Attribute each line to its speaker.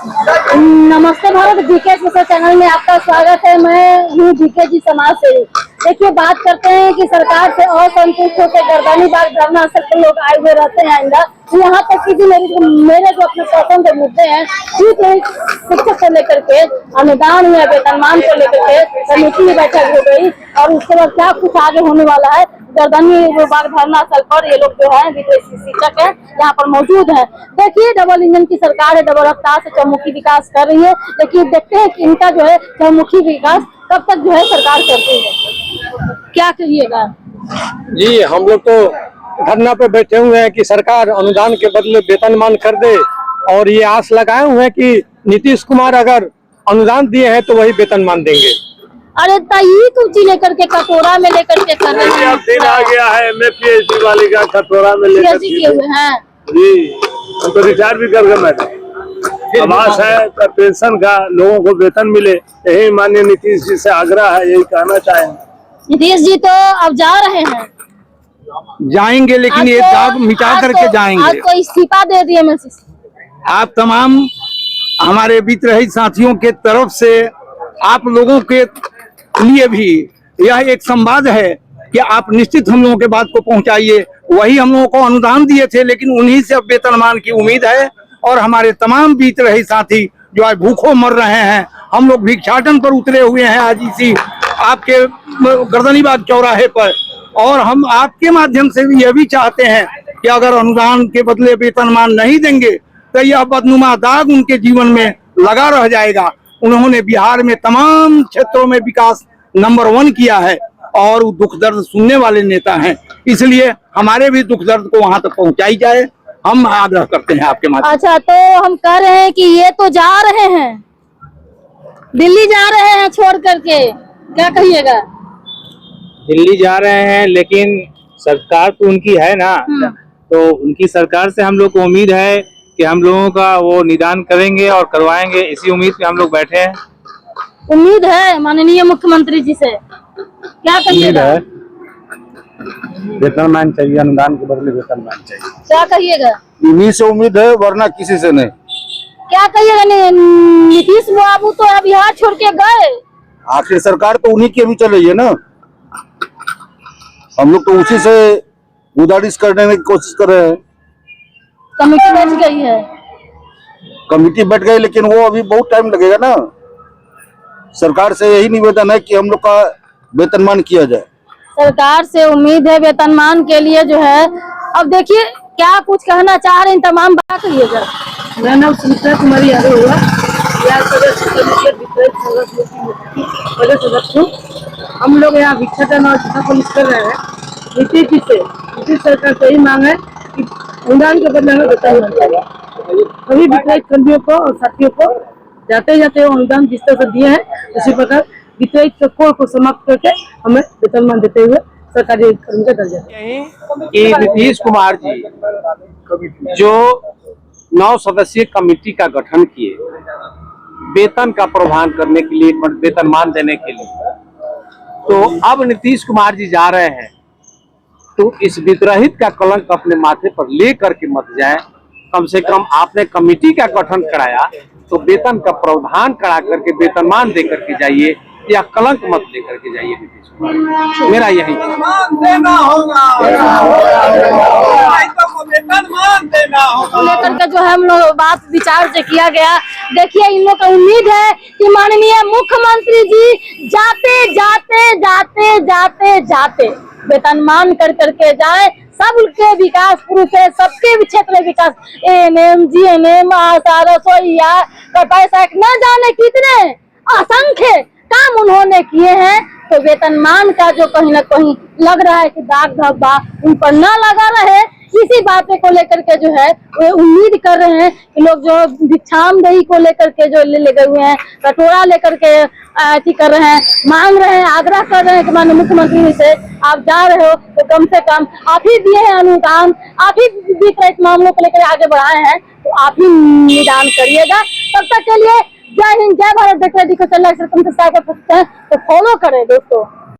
Speaker 1: नमस्ते Bharat, GK social channel में आपका स्वागत है। मैं हूँ जीके जी समाज से। देखिए, बात करते हैं कि सरकार से असंतुष्ट होकर गर्दनी बाग धरना स्थल पर लोग आए हुए रहते हैं। यहाँ तक कि मेरे जो अपने पसंद के मुद्दे हैं, शिक्षक को लेकर के, अनुदान या वेतनमान को लेकर के कमेटी में बैठक हो गई और उसके बाद क्या कुछ आगे होने वाला है। गर्दनी बाग धरना स्थल पर ये लोग जो है विदेशी शिक्षक है यहाँ पर मौजूद है। देखिए, डबल इंजन की सरकार है, डबल रफ्तार से चौमुखी विकास कर रही है, लेकिन देखते हैं कि इनका जो है चौमुखी विकास कब तक जो है सरकार करती है। क्या कहिएगा
Speaker 2: जी? हम लोग तो धरना पे बैठे हुए हैं कि सरकार अनुदान के बदले वेतनमान कर दे, और ये आस लगाए हुए हैं कि नीतीश कुमार अगर अनुदान दिए हैं तो वही वेतनमान देंगे।
Speaker 1: अरे तई कुछ लेकर के कटोरा में लेकर के कर रहे हैं।
Speaker 3: दिन आ गया है MPSC वाली का कटोरा में लेकर
Speaker 1: किए हुए हैं
Speaker 3: जी। हम तो रिचार्ज भी कर गए। मैंने आवास है पेंशन का, लोगों को वेतन मिले, यही माननीय नीतीश जी से आग्रह है, यही कहना चाहेंगे।
Speaker 1: नीतीश जी तो अब जा रहे हैं,
Speaker 2: जाएंगे, लेकिन ये दाग मिटा करके जाएंगे।
Speaker 1: आज तो इस्तीफा दे दिए।
Speaker 2: आप तमाम हमारे वित्त रहित साथियों के तरफ से आप लोगों के लिए भी यह एक संवाद है कि आप निश्चित हम लोगों के बात को पहुंचाइए। वही हम लोगों को अनुदान दिए थे, लेकिन उन्हीं से अब वेतनमान की उम्मीद है। और हमारे तमाम वित्त रहित साथी जो आज भूखों मर रहे हैं, हम लोग भिक्षाटन पर उतरे हुए हैं आज इसी आपके गर्दनीबाग चौराहे पर। और हम आपके माध्यम से भी यह भी चाहते हैं कि अगर अनुदान के बदले वेतनमान नहीं देंगे तो यह बदनुमा दाग उनके जीवन में लगा रह जाएगा। उन्होंने बिहार में तमाम क्षेत्रों में विकास नंबर 1 किया है और वो दुख दर्द सुनने वाले नेता हैं, इसलिए हमारे भी दुख दर्द को वहां तक पहुंचाई जाए, हम आग्रह करते हैं आपके माध्यम।
Speaker 1: अच्छा, तो हम कह रहे हैं कि ये तो जा रहे हैं, दिल्ली जा रहे हैं छोड़ करके, क्या कहिएगा?
Speaker 4: दिल्ली जा रहे हैं, लेकिन सरकार तो उनकी है ना, तो उनकी सरकार से हम लोग को उम्मीद है कि हम लोगों का वो निदान करेंगे और करवाएंगे। इसी उम्मीद पे हम लोग बैठे हैं।
Speaker 1: उम्मीद है माननीय मुख्यमंत्री जी से, क्या कहिएगा?
Speaker 3: वेतनमान चाहिए, अनुदान के बदले वेतनमान चाहिए।
Speaker 1: क्या कहिएगा?
Speaker 3: इन्हीं से उम्मीद है, वरना किसी से नहीं।
Speaker 1: क्या कहिएगा? नीतीश बाबू तो अब बिहार छोड़ के गए,
Speaker 3: आखिर सरकार तो उन्हीं की अभी चल रही है ना। हम लोग तो उसी से गुजारिश करने की कोशिश कर रहे हैं।
Speaker 1: कमेटी बैठ गई है,
Speaker 3: कमेटी बैठ गई, लेकिन वो अभी बहुत टाइम लगेगा ना। सरकार से यही निवेदन है कि हम लोग का वेतनमान किया जाए।
Speaker 1: सरकार से उम्मीद है वेतनमान के लिए जो है। अब देखिए क्या कुछ कहना चाह रहे हैं, तमाम बात कहिएगा।
Speaker 5: मेरा नाम सुमित्रा कुमारी यादव हुआ, सदस्य हूँ। हम लोग यहाँ भिक्षाटन और झूठा पुलिस कर रहे हैं। नीतीश जी से, नीतीश सरकार से यही मांग है कि अनुदान के बदले में वेतनमान चाहिए। सभी वित्त कर्मियों को और साथियों को जाते जाते अनुदान जिस तरह से दिए हैं, उसी प्रकार वित्त कोड को समाप्त करके हमें वेतनमान देते हुए सरकारी कर्मी का दर्जा।
Speaker 2: कि नीतीश कुमार जी जो 9 सदस्यीय कमेटी का गठन किए वेतन का प्रावधान करने के लिए, वेतनमान देने के लिए, तो अब नीतीश कुमार जी जा रहे हैं, तो इस विद्रोहित का कलंक अपने माथे पर ले करके मत जाए। कम से कम आपने कमेटी का गठन कराया तो वेतन का प्रावधान करा करके वेतनमान दे करके जाइए, या कलंक मत दे करके जाइए नीतीश कुमार। मेरा यही
Speaker 1: लेकर के जो है हम लोग बात विचार से किया गया। देखिए, इन लोग का उम्मीद है कि माननीय मुख्यमंत्री जी जाते जाते जाते जाते जाते वेतनमान कर करके जाए, सबके विकास पुरुष है, सबके क्षेत्र में विकास, ANM, GNM, आशा, रसोईया का पैसा न जाने कितने असंख्य काम उन्होंने किए हैं। तो वेतनमान का जो कहीं ना कहीं लग रहा है कि दाग धब्बा उन पर न लगा रहे, इसी बातें को लेकर के जो है वे उम्मीद कर रहे हैं कि लोग जो भिक्षामदेही को लेकर के जो ले गए हुए हैं, कटोरा लेकर के अथी कर रहे हैं, मांग रहे हैं, आग्रह कर रहे हैं कि माननीय मुख्यमंत्री से आप जा रहे हो तो कम से कम आप ही दिए हैं अनुदान, आप ही वित्त मामलों को लेकर आगे बढ़ाए हैं, तो आप ही निदान करिएगा। तब तक के लिए जय हिंद, जय भारत। देख रहे हैं को चल रहा है तो फॉलो करें दोस्तों।